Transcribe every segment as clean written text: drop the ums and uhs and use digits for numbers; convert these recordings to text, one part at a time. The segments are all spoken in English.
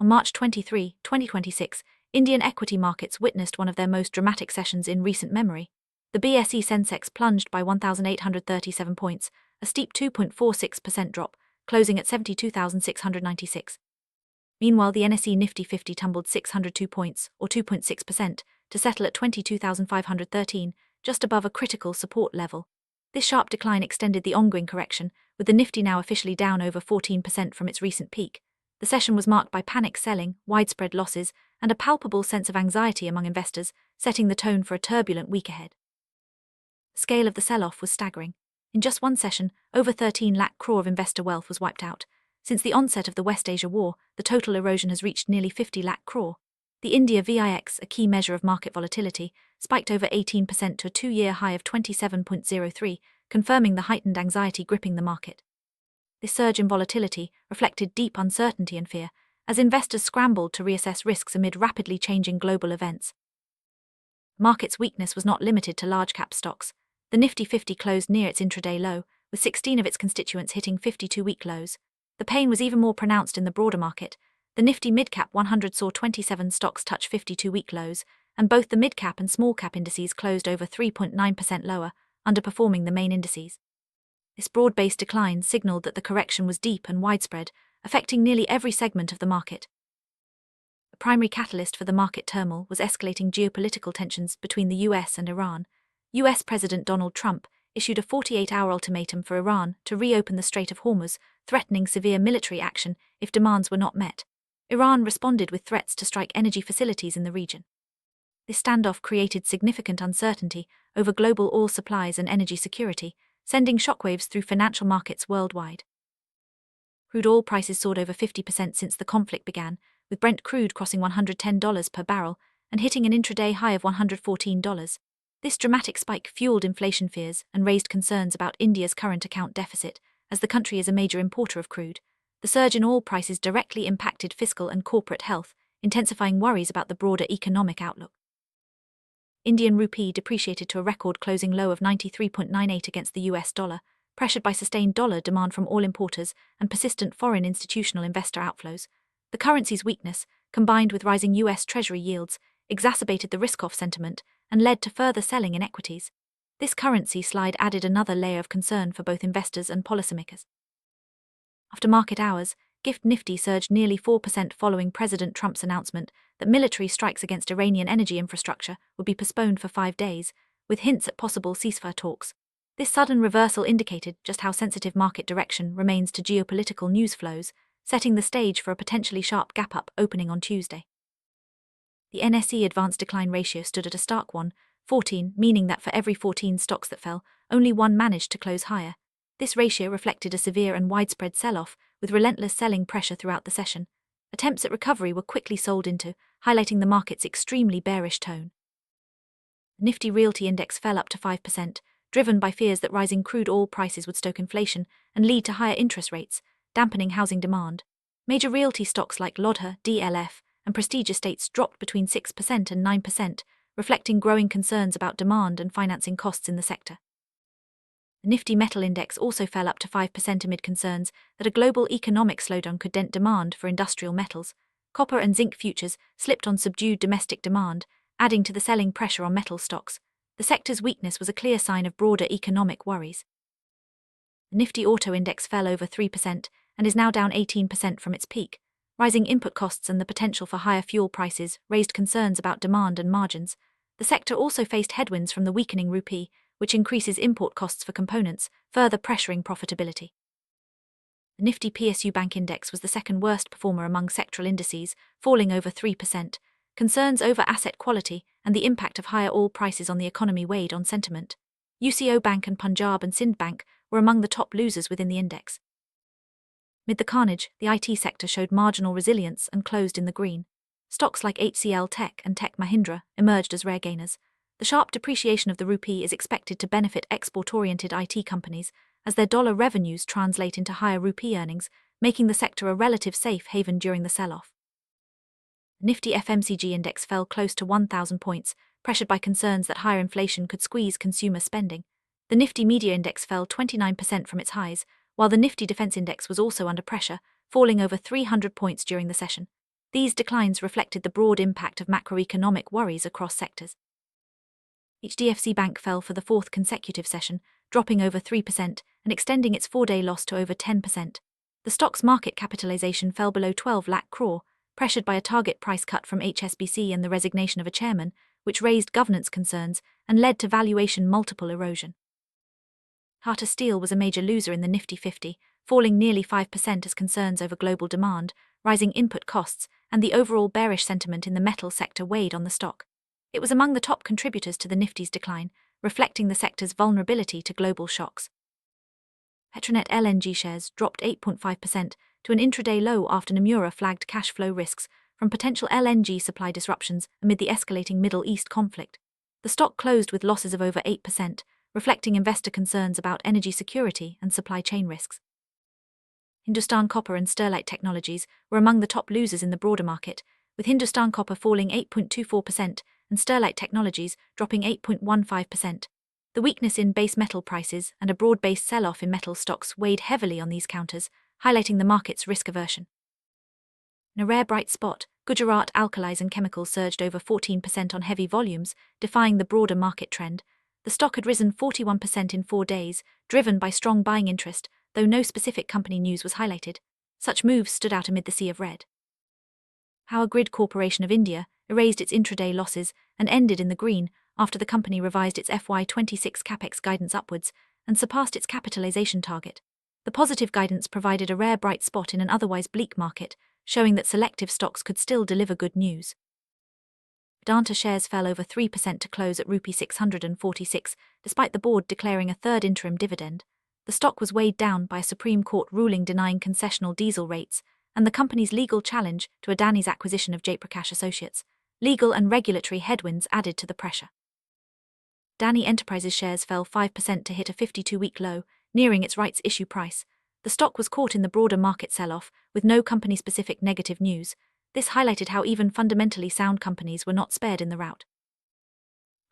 On March 23, 2026, Indian equity markets witnessed one of their most dramatic sessions in recent memory. The BSE Sensex plunged by 1,837 points, a steep 2.46% drop, closing at 72,696. Meanwhile, the NSE Nifty 50 tumbled 602 points, or 2.6%, to settle at 22,513, just above a critical support level. This sharp decline extended the ongoing correction, with the Nifty now officially down over 14% from its recent peak. The session was marked by panic selling, widespread losses, and a palpable sense of anxiety among investors, setting the tone for a turbulent week ahead. The scale of the sell-off was staggering. In just one session, over 13 lakh crore of investor wealth was wiped out. Since the onset of the West Asia War, the total erosion has reached nearly 50 lakh crore. The India VIX, a key measure of market volatility, spiked over 18% to a two-year high of 27.03, confirming the heightened anxiety gripping the market. This surge in volatility reflected deep uncertainty and fear, as investors scrambled to reassess risks amid rapidly changing global events. Market's weakness was not limited to large-cap stocks. The Nifty 50 closed near its intraday low, with 16 of its constituents hitting 52-week lows. The pain was even more pronounced in the broader market. The Nifty Midcap 100 saw 27 stocks touch 52-week lows, and both the midcap and small-cap indices closed over 3.9% lower, underperforming the main indices. This broad-based decline signaled that the correction was deep and widespread, affecting nearly every segment of the market. The primary catalyst for the market turmoil was escalating geopolitical tensions between the US and Iran. US President Donald Trump issued a 48-hour ultimatum for Iran to reopen the Strait of Hormuz, threatening severe military action if demands were not met. Iran responded with threats to strike energy facilities in the region. This standoff created significant uncertainty over global oil supplies and energy security, sending shockwaves through financial markets worldwide. Crude oil prices soared over 50% since the conflict began, with Brent crude crossing $110 per barrel and hitting an intraday high of $114. This dramatic spike fueled inflation fears and raised concerns about India's current account deficit, as the country is a major importer of crude. The surge in oil prices directly impacted fiscal and corporate health, intensifying worries about the broader economic outlook. Indian rupee depreciated to a record closing low of 93.98 against the US dollar, pressured by sustained dollar demand from oil importers and persistent foreign institutional investor outflows. The currency's weakness, combined with rising US Treasury yields, exacerbated the risk-off sentiment and led to further selling in equities. This currency slide added another layer of concern for both investors and policymakers. After market hours, Gift Nifty surged nearly 4% following President Trump's announcement that military strikes against Iranian energy infrastructure would be postponed for 5 days, with hints at possible ceasefire talks. This sudden reversal indicated just how sensitive market direction remains to geopolitical news flows, setting the stage for a potentially sharp gap-up opening on Tuesday. The NSE advanced decline ratio stood at a stark 1.14, meaning that for every 14 stocks that fell, only one managed to close higher. This ratio reflected a severe and widespread sell-off, with relentless selling pressure throughout the session. Attempts at recovery were quickly sold into, highlighting the market's extremely bearish tone. The Nifty Realty Index fell up to 5%, driven by fears that rising crude oil prices would stoke inflation and lead to higher interest rates, dampening housing demand. Major realty stocks like Lodha, DLF, and Prestige Estates dropped between 6% and 9%, reflecting growing concerns about demand and financing costs in the sector. The Nifty Metal Index also fell up to 5% amid concerns that a global economic slowdown could dent demand for industrial metals. Copper and zinc futures slipped on subdued domestic demand, adding to the selling pressure on metal stocks. The sector's weakness was a clear sign of broader economic worries. The Nifty Auto Index fell over 3% and is now down 18% from its peak. Rising input costs and the potential for higher fuel prices raised concerns about demand and margins. The sector also faced headwinds from the weakening rupee, which increases import costs for components, further pressuring profitability. The Nifty PSU Bank Index was the second worst performer among sectoral indices, falling over 3%. Concerns over asset quality and the impact of higher oil prices on the economy weighed on sentiment. UCO Bank and Punjab and Sindh Bank were among the top losers within the index. Mid the carnage, the IT sector showed marginal resilience and closed in the green. Stocks like HCL Tech and Tech Mahindra emerged as rare gainers. The sharp depreciation of the rupee is expected to benefit export-oriented IT companies, as their dollar revenues translate into higher rupee earnings, making the sector a relative safe haven during the sell-off. The Nifty FMCG index fell close to 1,000 points, pressured by concerns that higher inflation could squeeze consumer spending. The Nifty Media Index fell 29% from its highs, while the Nifty Defense Index was also under pressure, falling over 300 points during the session. These declines reflected the broad impact of macroeconomic worries across sectors. HDFC Bank fell for the fourth consecutive session, dropping over 3% and extending its 4-day loss to over 10%. The stock's market capitalization fell below 12 lakh crore, pressured by a target price cut from HSBC and the resignation of a chairman, which raised governance concerns and led to valuation multiple erosion. Tata Steel was a major loser in the Nifty 50, falling nearly 5% as concerns over global demand, rising input costs, and the overall bearish sentiment in the metal sector weighed on the stock. It was among the top contributors to the Nifty's decline, reflecting the sector's vulnerability to global shocks. Petronet LNG shares dropped 8.5% to an intraday low after Nomura flagged cash flow risks from potential LNG supply disruptions amid the escalating Middle East conflict. The stock closed with losses of over 8%, reflecting investor concerns about energy security and supply chain risks. Hindustan Copper and Sterlite Technologies were among the top losers in the broader market, with Hindustan Copper falling 8.24% and Sterlite Technologies dropping 8.15%. The weakness in base metal prices and a broad-based sell-off in metal stocks weighed heavily on these counters, highlighting the market's risk aversion. In a rare bright spot, Gujarat Alkalis and Chemicals surged over 14% on heavy volumes, defying the broader market trend. The stock had risen 41% in 4 days, driven by strong buying interest, though no specific company news was highlighted. Such moves stood out amid the sea of red. Power Grid Corporation of India erased its intraday losses and ended in the green after the company revised its FY26 capex guidance upwards and surpassed its capitalization target. The positive guidance provided a rare bright spot in an otherwise bleak market, showing that selective stocks could still deliver good news. Vedanta shares fell over 3% to close at Rupee 646, despite the board declaring a third interim dividend. The stock was weighed down by a Supreme Court ruling denying concessional diesel rates and the company's legal challenge to Adani's acquisition of Jayaprakash Associates. Legal and regulatory headwinds added to the pressure. Adani Enterprises shares fell 5% to hit a 52-week low, nearing its rights issue price. The stock was caught in the broader market sell-off, with no company-specific negative news. This highlighted how even fundamentally sound companies were not spared in the rout.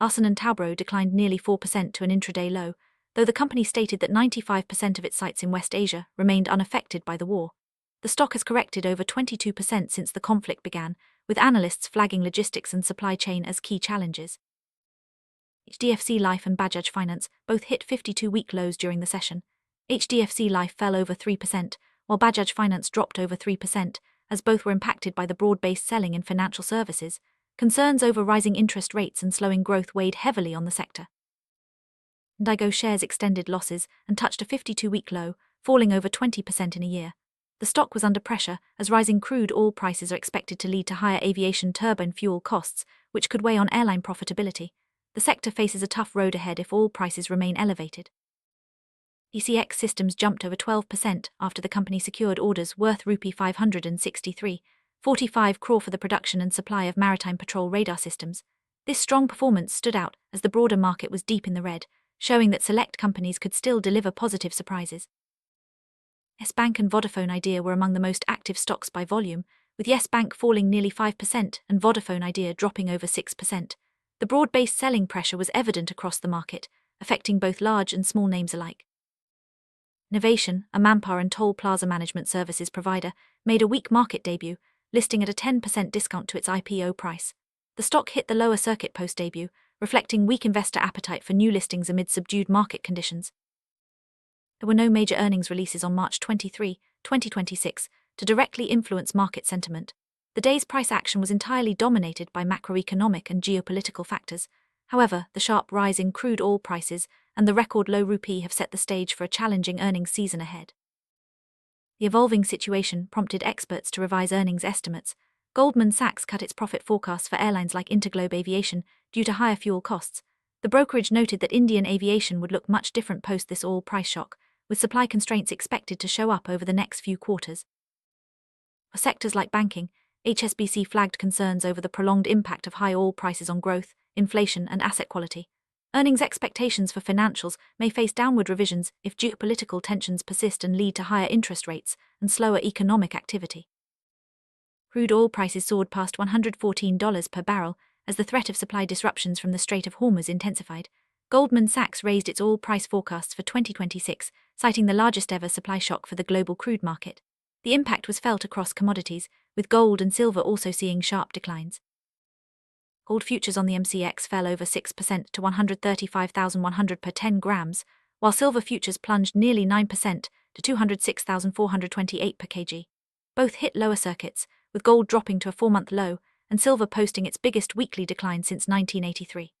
Larsen & Toubro declined nearly 4% to an intraday low, though the company stated that 95% of its sites in West Asia remained unaffected by the war. The stock has corrected over 22% since the conflict began, with analysts flagging logistics and supply chain as key challenges. HDFC Life and Bajaj Finance both hit 52-week lows during the session. HDFC Life fell over 3%, while Bajaj Finance dropped over 3%, as both were impacted by the broad-based selling in financial services. Concerns over rising interest rates and slowing growth weighed heavily on the sector. Indigo shares extended losses and touched a 52-week low, falling over 20% in a year. The stock was under pressure as rising crude oil prices are expected to lead to higher aviation turbine fuel costs, which could weigh on airline profitability. The sector faces a tough road ahead if oil prices remain elevated. TCX Systems jumped over 12% after the company secured orders worth Rupee 563.45 crore for the production and supply of maritime patrol radar systems. This strong performance stood out as the broader market was deep in the red, showing that select companies could still deliver positive surprises. Yes Bank and Vodafone Idea were among the most active stocks by volume, with Yes Bank falling nearly 5% and Vodafone Idea dropping over 6%. The broad-based selling pressure was evident across the market, affecting both large and small names alike. Novation, a manpower and toll plaza management services provider, made a weak market debut, listing at a 10% discount to its IPO price. The stock hit the lower circuit post-debut, reflecting weak investor appetite for new listings amid subdued market conditions. There were no major earnings releases on March 23, 2026, to directly influence market sentiment. The day's price action was entirely dominated by macroeconomic and geopolitical factors. However, the sharp rise in crude oil prices and the record low rupee have set the stage for a challenging earnings season ahead. The evolving situation prompted experts to revise earnings estimates. Goldman Sachs cut its profit forecasts for airlines like Interglobe Aviation due to higher fuel costs. The brokerage noted that Indian aviation would look much different post this oil price shock, with supply constraints expected to show up over the next few quarters. For sectors like banking, HSBC flagged concerns over the prolonged impact of high oil prices on growth, inflation, and asset quality. Earnings expectations for financials may face downward revisions if geopolitical tensions persist and lead to higher interest rates and slower economic activity. Crude oil prices soared past $114 per barrel as the threat of supply disruptions from the Strait of Hormuz intensified. Goldman Sachs raised its oil price forecasts for 2026, citing the largest ever supply shock for the global crude market. The impact was felt across commodities, with gold and silver also seeing sharp declines. Gold futures on the MCX fell over 6% to 135,100 per 10 grams, while silver futures plunged nearly 9% to 206,428 per kg. Both hit lower circuits, with gold dropping to a 4-month low and silver posting its biggest weekly decline since 1983.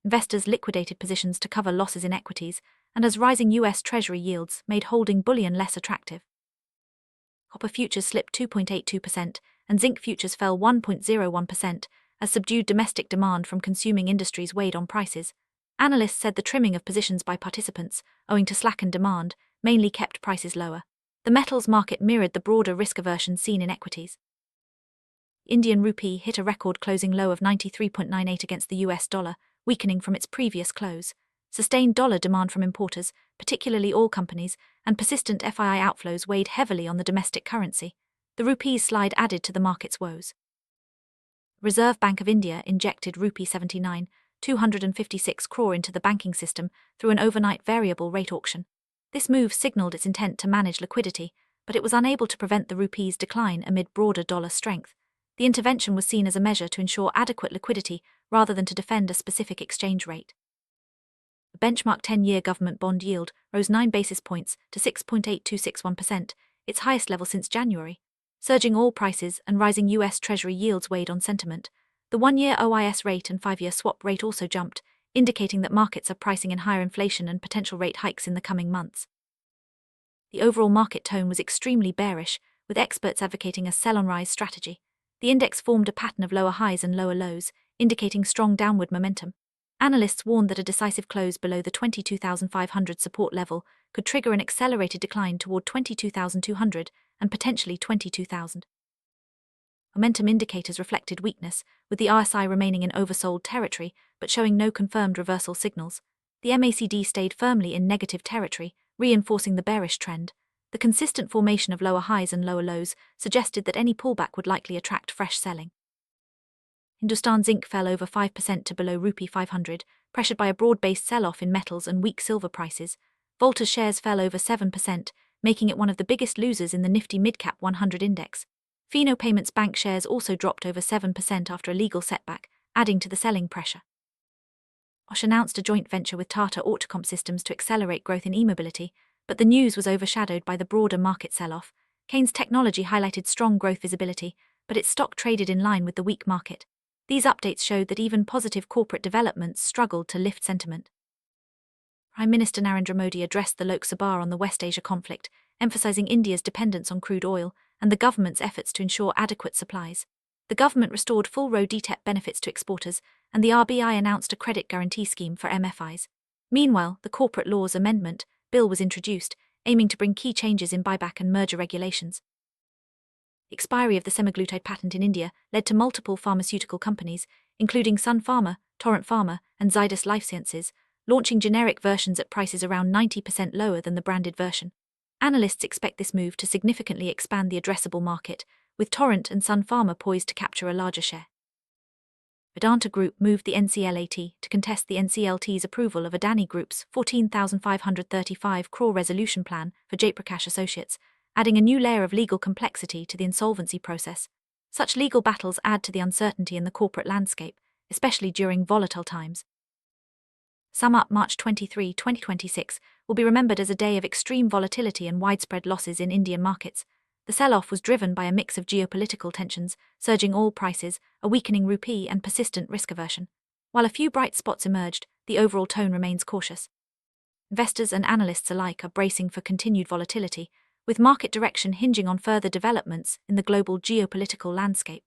Investors liquidated positions to cover losses in equities, and as rising US Treasury yields made holding bullion less attractive. Copper futures slipped 2.82%, and zinc futures fell 1.01%, as subdued domestic demand from consuming industries weighed on prices. Analysts said the trimming of positions by participants, owing to slackened demand, mainly kept prices lower. The metals market mirrored the broader risk aversion seen in equities. Indian rupee hit a record closing low of 93.98 against the US dollar, weakening from its previous close. Sustained dollar demand from importers, particularly oil companies, and persistent FII outflows weighed heavily on the domestic currency. The rupee's slide added to the market's woes. Reserve Bank of India injected rupee 256 crore into the banking system through an overnight variable rate auction. This move signaled its intent to manage liquidity, but it was unable to prevent the rupee's decline amid broader dollar strength. The intervention was seen as a measure to ensure adequate liquidity rather than to defend a specific exchange rate. The benchmark 10-year government bond yield rose 9 basis points to 6.8261%, its highest level since January. Surging oil prices and rising US Treasury yields weighed on sentiment. The 1-year OIS rate and 5-year swap rate also jumped, indicating that markets are pricing in higher inflation and potential rate hikes in the coming months. The overall market tone was extremely bearish, with experts advocating a sell-on-rise strategy. The index formed a pattern of lower highs and lower lows, indicating strong downward momentum. Analysts warned that a decisive close below the 22,500 support level could trigger an accelerated decline toward 22,200 and potentially 22,000. Momentum indicators reflected weakness, with the RSI remaining in oversold territory but showing no confirmed reversal signals. The MACD stayed firmly in negative territory, reinforcing the bearish trend. The consistent formation of lower highs and lower lows suggested that any pullback would likely attract fresh selling. Hindustan Zinc fell over 5% to below rupee 500, pressured by a broad-based sell-off in metals and weak silver prices. Volta's shares fell over 7%, making it one of the biggest losers in the Nifty Midcap 100 index. Fino Payments Bank shares also dropped over 7% after a legal setback, adding to the selling pressure. Bosch announced a joint venture with Tata Autocomp Systems to accelerate growth in e-mobility, but the news was overshadowed by the broader market sell-off. Keynes Technology highlighted strong growth visibility, but its stock traded in line with the weak market. These updates showed that even positive corporate developments struggled to lift sentiment. Prime Minister Narendra Modi addressed the Lok Sabha on the West Asia conflict, emphasizing India's dependence on crude oil and the government's efforts to ensure adequate supplies. The government restored full road DTEP benefits to exporters, and the RBI announced a credit guarantee scheme for MFIs. Meanwhile, the Corporate Laws Amendment Bill was introduced, aiming to bring key changes in buyback and merger regulations. The expiry of the semaglutide patent in India led to multiple pharmaceutical companies, including Sun Pharma, Torrent Pharma, and Zydus Lifesciences, launching generic versions at prices around 90% lower than the branded version. Analysts expect this move to significantly expand the addressable market, with Torrent and Sun Pharma poised to capture a larger share. Vedanta Group moved the NCLAT to contest the NCLT's approval of Adani Group's 14,535 crore resolution plan for Jaiprakash Associates, adding a new layer of legal complexity to the insolvency process. Such legal battles add to the uncertainty in the corporate landscape, especially during volatile times. Sum up March 23, 2026 will be remembered as a day of extreme volatility and widespread losses in Indian markets. The sell-off was driven by a mix of geopolitical tensions, surging oil prices, a weakening rupee, and persistent risk aversion. While a few bright spots emerged, the overall tone remains cautious. Investors and analysts alike are bracing for continued volatility, with market direction hinging on further developments in the global geopolitical landscape.